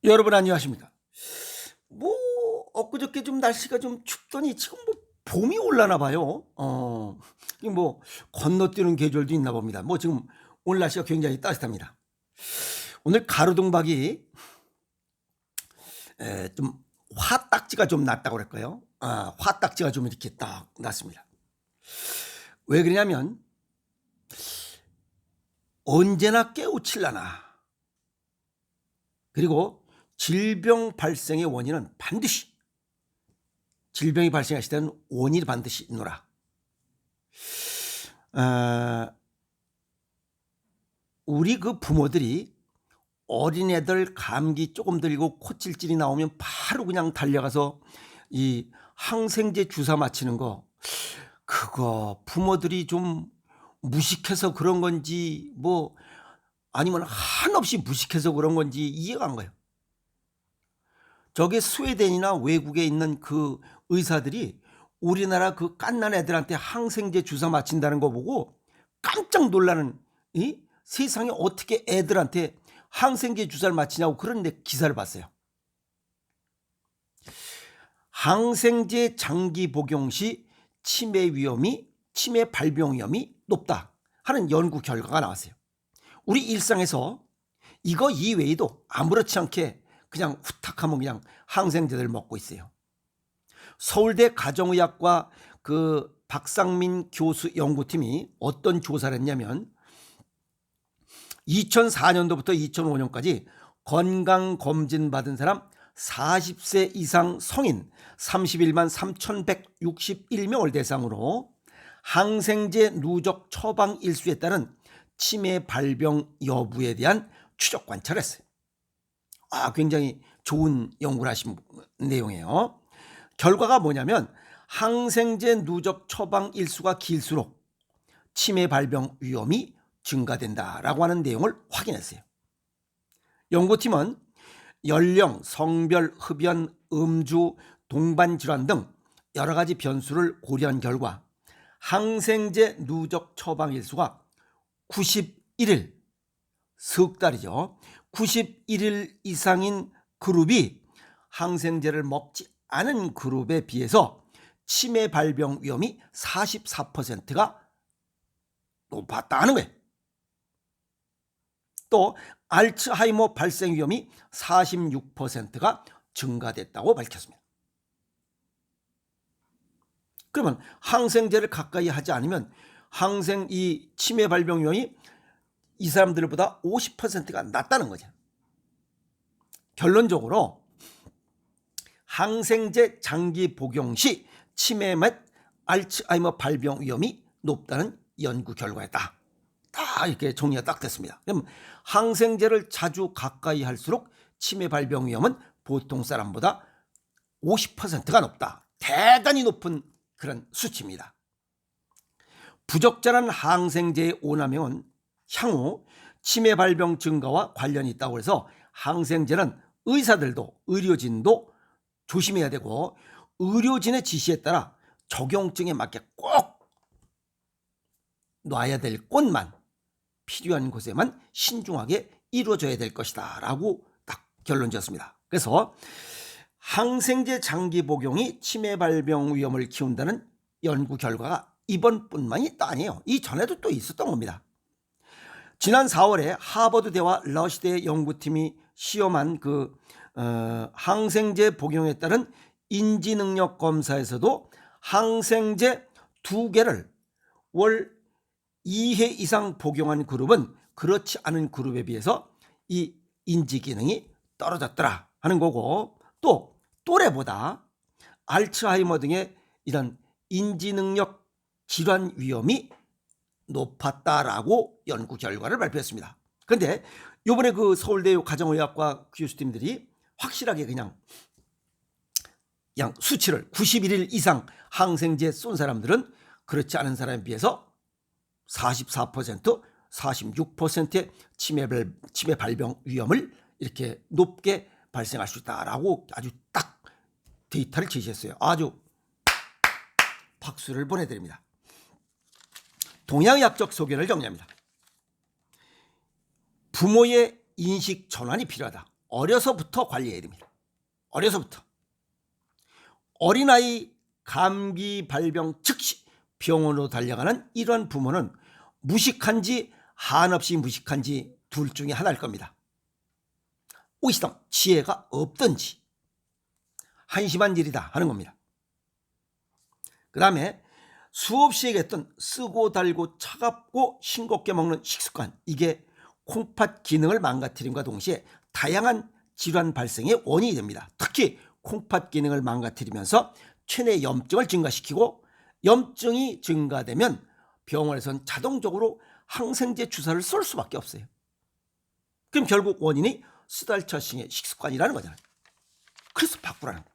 여러분 안녕하십니까? 뭐 엊그저께 좀 날씨가 좀 춥더니 지금 뭐 봄이 올라나 봐요. 이뭐 건너뛰는 계절도 있나 봅니다. 뭐 지금 오늘 날씨가 굉장히 따뜻합니다. 오늘 가로등박이 좀 화딱지가 좀 났다고 그럴까요? 화딱지가 좀 이렇게 딱 났습니다. 왜 그러냐면 언제나 깨우칠라나, 그리고 질병 발생의 원인은 반드시, 질병이 발생했을 때는 원인이 반드시 있노라. 어, 우리 그 부모들이 어린애들 감기 조금 들리고 코찔찔이 나오면 바로 그냥 달려가서 이 항생제 주사 맞히는 거, 그거 부모들이 좀 무식해서 그런 건지 뭐 아니면 한없이 무식해서 그런 건지 이해가 안 가요. 저게 스웨덴이나 외국에 있는 그 의사들이 우리나라 그 갓난 애들한테 항생제 주사 맞힌다는 거 보고 깜짝 놀라는, 이 세상에 어떻게 애들한테 항생제 주사를 맞히냐고 그런 기사를 봤어요. 항생제 장기 복용 시 치매 발병 위험이 높다 하는 연구 결과가 나왔어요. 우리 일상에서 이거 이외에도 아무렇지 않게 그냥 후딱하면 그냥 항생제를 먹고 있어요. 서울대 가정의학과 그 박상민 교수 연구팀이 어떤 조사를 했냐면 2004년도부터 2005년까지 건강검진 받은 사람 40세 이상 성인 31만 3,161명을 대상으로 항생제 누적 처방 일수에 따른 치매 발병 여부에 대한 추적 관찰을 했어요. 굉장히 좋은 연구를 하신 내용이에요. 결과가 뭐냐면 항생제 누적 처방 일수가 길수록 치매 발병 위험이 증가된다라고 하는 내용을 확인했어요. 연구팀은 연령, 성별, 흡연, 음주, 동반 질환 등 여러 가지 변수를 고려한 결과 항생제 누적 처방 일수가 91일, 석 달이죠. 91일 이상인 그룹이 항생제를 먹지 않은 그룹에 비해서 치매 발병 위험이 44%가 높았다는 거예요. 또 알츠하이머 발생 위험이 46%가 증가됐다고 밝혔습니다. 그러면 항생제를 가까이 하지 않으면 이 치매 발병 위험이 이 사람들보다 50%가 낮다는 거죠. 결론적으로 항생제 장기 복용 시 치매 및 알츠하이머 발병 위험이 높다는 연구 결과였다. 다 이렇게 정리가 딱 됐습니다. 그럼 항생제를 자주 가까이 할수록 치매 발병 위험은 보통 사람보다 50%가 높다. 대단히 높은 그런 수치입니다. 부적절한 항생제의 오남용은 향후 치매 발병 증가와 관련이 있다고 해서 항생제는 의사들도 의료진도 조심해야 되고 의료진의 지시에 따라 적용증에 맞게 꼭 놔야 될 곳만, 필요한 곳에만 신중하게 이루어져야 될 것이다 라고 딱 결론 지었습니다. 그래서 항생제 장기 복용이 치매 발병 위험을 키운다는 연구 결과가 이번뿐만이 또 아니에요. 이전에도 또 있었던 겁니다. 지난 4월에 하버드대와 러시대 연구팀이 시험한 그 항생제 복용에 따른 인지능력 검사에서도 항생제 2개를 월 2회 이상 복용한 그룹은 그렇지 않은 그룹에 비해서 이 인지기능이 떨어졌더라 하는 거고, 또 또래보다 알츠하이머 등의 이런 인지능력 질환 위험이 높았다라고 연구 결과를 발표했습니다. 그런데 이번에 그 서울대 가정의학과 교수팀들이 확실하게 그냥 수치를 91일 이상 항생제 쏜 사람들은 그렇지 않은 사람에 비해서 44%, 46%의 치매 발병 위험을 이렇게 높게 발생할 수 있다라고 아주 딱 데이터를 제시했어요. 아주 박수를 보내드립니다. 동양의학적 소견을 정리합니다. 부모의 인식 전환이 필요하다. 어려서부터 관리해야 됩니다. 어려서부터. 어린아이 감기 발병 즉시 병원으로 달려가는 이런 부모는 무식한지 한없이 무식한지 둘 중에 하나일 겁니다. 오이시당 지혜가 없던지 한심한 일이다 하는 겁니다. 그 다음에 수없이 얘기했던 쓰고 달고 차갑고 싱겁게 먹는 식습관, 이게 콩팥 기능을 망가뜨림과 동시에 다양한 질환 발생의 원인이 됩니다. 특히 콩팥 기능을 망가뜨리면서 체내 염증을 증가시키고, 염증이 증가되면 병원에서는 자동적으로 항생제 주사를 쏠 수밖에 없어요. 그럼 결국 원인이 쓰달차싱의 식습관이라는 거잖아요. 그래서 바꾸라는 거예요.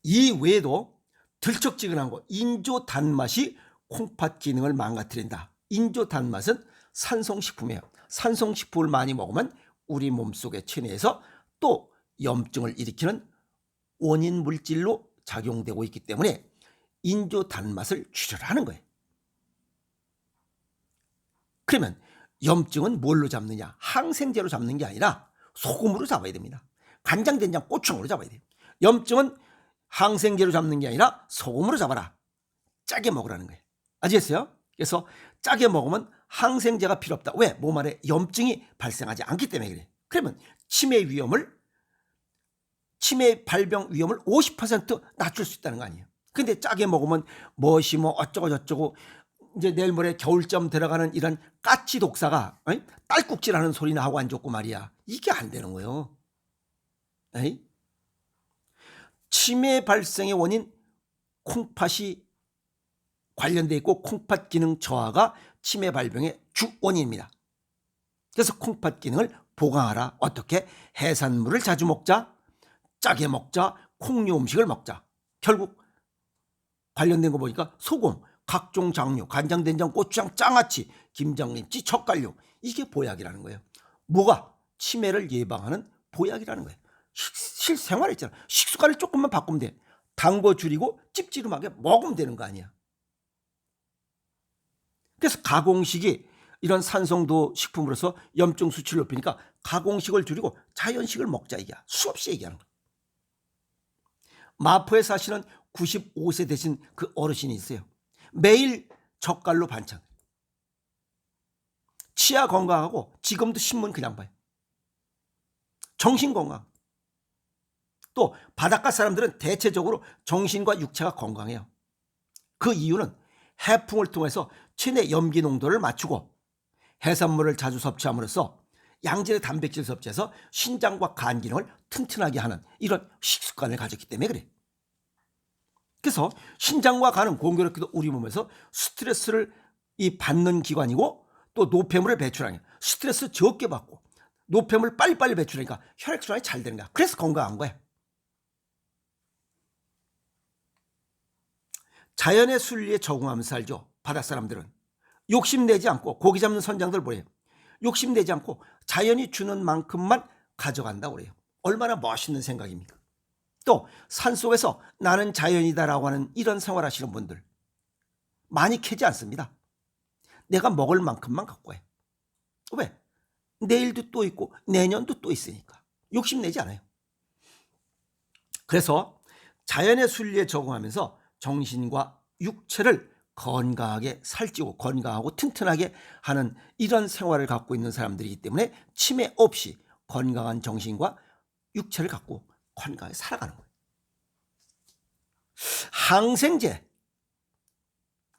이 외에도 들쩍지근한 거, 인조 단맛이 콩팥 기능을 망가뜨린다. 인조 단맛은 산성식품이에요. 산성식품을 많이 먹으면 우리 몸속의 체내에서 또 염증을 일으키는 원인 물질로 작용되고 있기 때문에 인조 단맛을 줄여라는 거예요. 그러면 염증은 뭘로 잡느냐? 항생제로 잡는 게 아니라 소금으로 잡아야 됩니다. 간장, 된장, 고추장으로 잡아야 돼요. 염증은 항생제로 잡는 게 아니라 소금으로 잡아라. 짜게 먹으라는 거예요. 아시겠어요? 그래서 짜게 먹으면 항생제가 필요 없다. 왜? 몸 안에 염증이 발생하지 않기 때문에 그래. 그러면 치매 발병 위험을 50% 낮출 수 있다는 거 아니에요. 근데 짜게 먹으면 무엇이 뭐 어쩌고 저쩌고, 이제 내일 모레 겨울잠 들어가는 이런 까치 독사가 딸꾹질하는 소리나 하고 앉았고 말이야. 이게 안 되는 거예요. 에이? 치매 발생의 원인 콩팥이 관련되어 있고, 콩팥 기능 저하가 치매 발병의 주 원인입니다. 그래서 콩팥 기능을 보강하라. 어떻게? 해산물을 자주 먹자, 짜게 먹자, 콩류 음식을 먹자. 결국 관련된 거 보니까 소금, 각종 장류, 간장, 된장, 고추장, 장아찌, 김장김치, 젓갈류, 이게 보약이라는 거예요. 뭐가? 치매를 예방하는 보약이라는 거예요. 실생활 있잖아. 식습관을 조금만 바꾸면 돼. 단 거 줄이고 찝찝하게 먹으면 되는 거 아니야. 그래서 가공식이 이런 산성도 식품으로서 염증 수치를 높이니까 가공식을 줄이고 자연식을 먹자, 이게 수없이 얘기하는 거야. 마포에 사시는 95세 되신 그 어르신이 있어요. 매일 젓갈로 반찬. 치아 건강하고 지금도 신문 그냥 봐요. 정신 건강. 또 바닷가 사람들은 대체적으로 정신과 육체가 건강해요. 그 이유는 해풍을 통해서 체내 염기 농도를 맞추고 해산물을 자주 섭취함으로써 양질의 단백질 섭취해서 신장과 간 기능을 튼튼하게 하는 이런 식습관을 가졌기 때문에 그래. 그래서 신장과 간은 공교롭게도 우리 몸에서 스트레스를 받는 기관이고, 또 노폐물을 배출하는, 스트레스 적게 받고 노폐물 빨리빨리 배출하니까 혈액순환이 잘 되는 거야. 그래서 건강한 거야. 자연의 순리에 적응하면서 살죠. 바닷사람들은 욕심내지 않고, 고기 잡는 선장들 보래요. 욕심내지 않고 자연이 주는 만큼만 가져간다고 그래요. 얼마나 멋있는 생각입니까? 또 산속에서 나는 자연이다라고 하는 이런 생활하시는 분들 많이 캐지 않습니다. 내가 먹을 만큼만 갖고 와요. 왜? 내일도 또 있고 내년도 또 있으니까 욕심내지 않아요. 그래서 자연의 순리에 적응하면서 정신과 육체를 건강하게 살찌고 건강하고 튼튼하게 하는 이런 생활을 갖고 있는 사람들이기 때문에 치매 없이 건강한 정신과 육체를 갖고 건강하게 살아가는 거예요.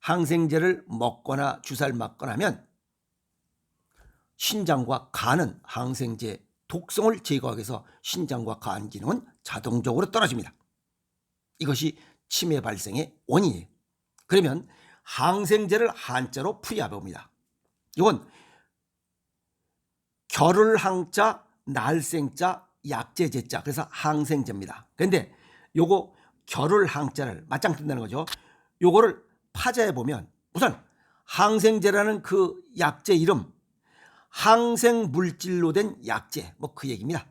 항생제를 먹거나 주사를 맞거나 하면 신장과 간은 항생제 독성을 제거하기 위해서 신장과 간 기능은 자동적으로 떨어집니다. 이것이 치매 발생의 원인이에요. 그러면 항생제를 한자로 풀이해봅니다. 이건 결을 항자, 날생자, 약제제자, 그래서 항생제입니다. 그런데 요거 결을 항자를 맞짱 뜬다는 거죠. 요거를 파자해 보면 우선 항생제라는 그 약제 이름, 항생 물질로 된 약제, 뭐 그 얘기입니다.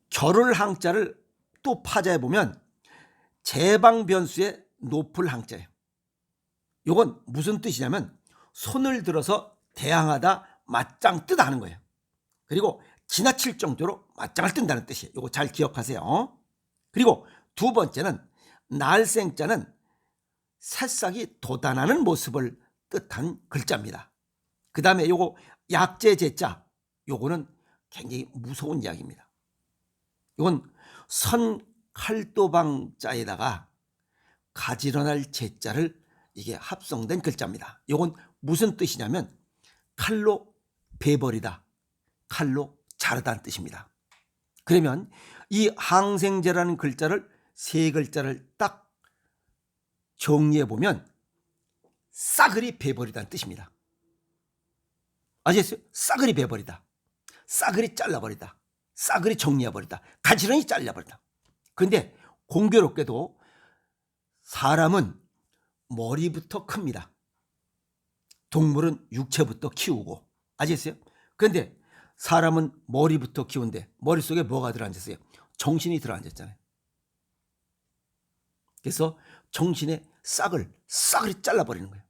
결을 항자를 또 파자해 보면 제방 변수의 높을 항자예요. 요건 무슨 뜻이냐면 손을 들어서 대항하다, 맞짱 뜨다 하는 거예요. 그리고 지나칠 정도로 맞짱을 뜬다는 뜻이에요. 이거 잘 기억하세요. 그리고 두 번째는 날생자는 새싹이 돋아나는 모습을 뜻한 글자입니다. 그 다음에 요거 약재제자, 요거는 굉장히 무서운 이야기입니다. 이건 선칼도방자에다가 가지런할 제자를 이게 합성된 글자입니다. 이건 무슨 뜻이냐면 칼로 베버리다, 칼로 자르다는 뜻입니다. 그러면 이 항생제라는 글자를 세 글자를 딱 정리해 보면 싸그리 베버리다는 뜻입니다. 아시겠어요? 싸그리 베버리다, 싸그리 잘라버리다, 싸그리 정리해버리다, 가지런히 잘라버리다. 그런데 공교롭게도 사람은 머리부터 큽니다. 동물은 육체부터 키우고. 아시겠어요? 그런데 사람은 머리부터 키우는데 머릿속에 뭐가 들어앉았어요? 정신이 들어앉았잖아요. 그래서 정신의 싹을 싸그리 잘라버리는 거예요.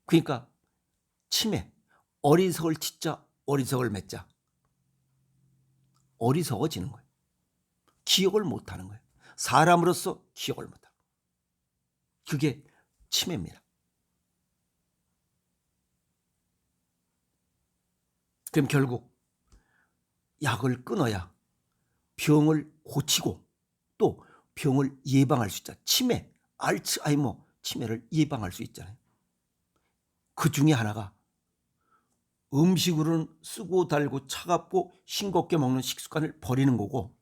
그러니까 치매, 어리석을 치자 어리석을 맺자, 어리석어지는 거예요. 기억을 못하는 거예요. 사람으로서 기억을 못하는 거예요. 그게 치매입니다. 그럼 결국 약을 끊어야 병을 고치고 또 병을 예방할 수 있잖아요. 치매, 알츠하이머 치매를 예방할 수 있잖아요. 그 중에 하나가 음식으로는 쓰고 달고 차갑고 싱겁게 먹는 식습관을 버리는 거고,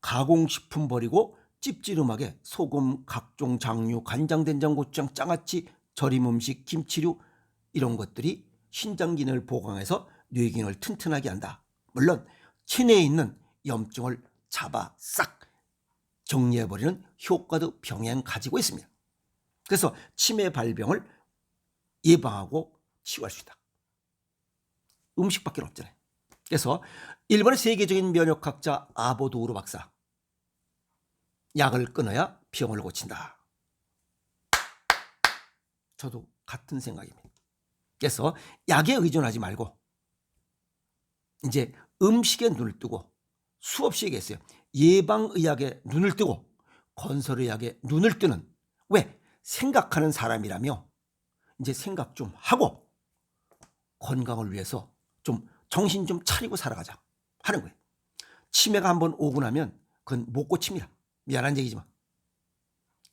가공식품 버리고 찝찝하게 소금, 각종 장류, 간장, 된장, 고추장, 장아찌, 절임 음식, 김치류 이런 것들이 신장 기능을 보강해서 뇌 기능을 튼튼하게 한다. 물론 체내에 있는 염증을 잡아 싹 정리해버리는 효과도 병행 가지고 있습니다. 그래서 치매 발병을 예방하고 치유할 수 있다. 음식밖에 없잖아요. 그래서 일본의 세계적인 면역학자 아보도우르 박사, 약을 끊어야 병을 고친다. 저도 같은 생각입니다. 그래서 약에 의존하지 말고 이제 음식에 눈을 뜨고, 수없이 얘기했어요. 예방의학에 눈을 뜨고 건설의학에 눈을 뜨는, 왜? 생각하는 사람이라며 이제 생각 좀 하고 건강을 위해서 좀 정신 좀 차리고 살아가자 하는 거예요. 치매가 한번 오고 나면 그건 못 고칩니다. 미안한 얘기지만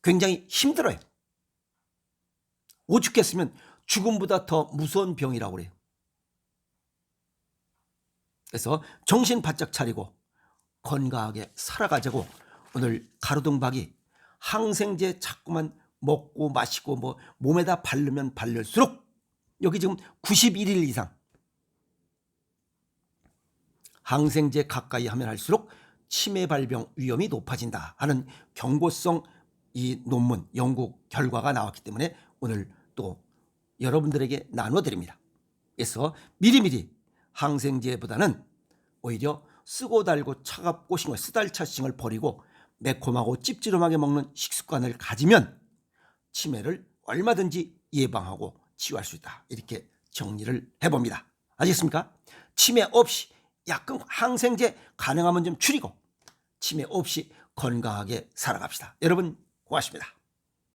굉장히 힘들어요. 오죽했으면 죽음보다 더 무서운 병이라고 그래요. 그래서 정신 바짝 차리고 건강하게 살아가자고 오늘 가로등박이 항생제 자꾸만 먹고 마시고 뭐 몸에다 바르면 바를수록, 여기 지금 91일 이상 항생제 가까이 하면 할수록 치매 발병 위험이 높아진다 하는 경고성 이 논문 연구 결과가 나왔기 때문에 오늘 또 여러분들에게 나눠드립니다. 그래서 미리미리 항생제보다는 오히려 쓰고 달고 차갑고 싱거 쓰달차싱을 버리고 매콤하고 찝찝하게 먹는 식습관을 가지면 치매를 얼마든지 예방하고 치유할 수 있다. 이렇게 정리를 해봅니다. 아시겠습니까? 치매 없이 약간 항생제 가능하면 좀 줄이고 치매 없이 건강하게 살아갑시다. 여러분 고맙습니다.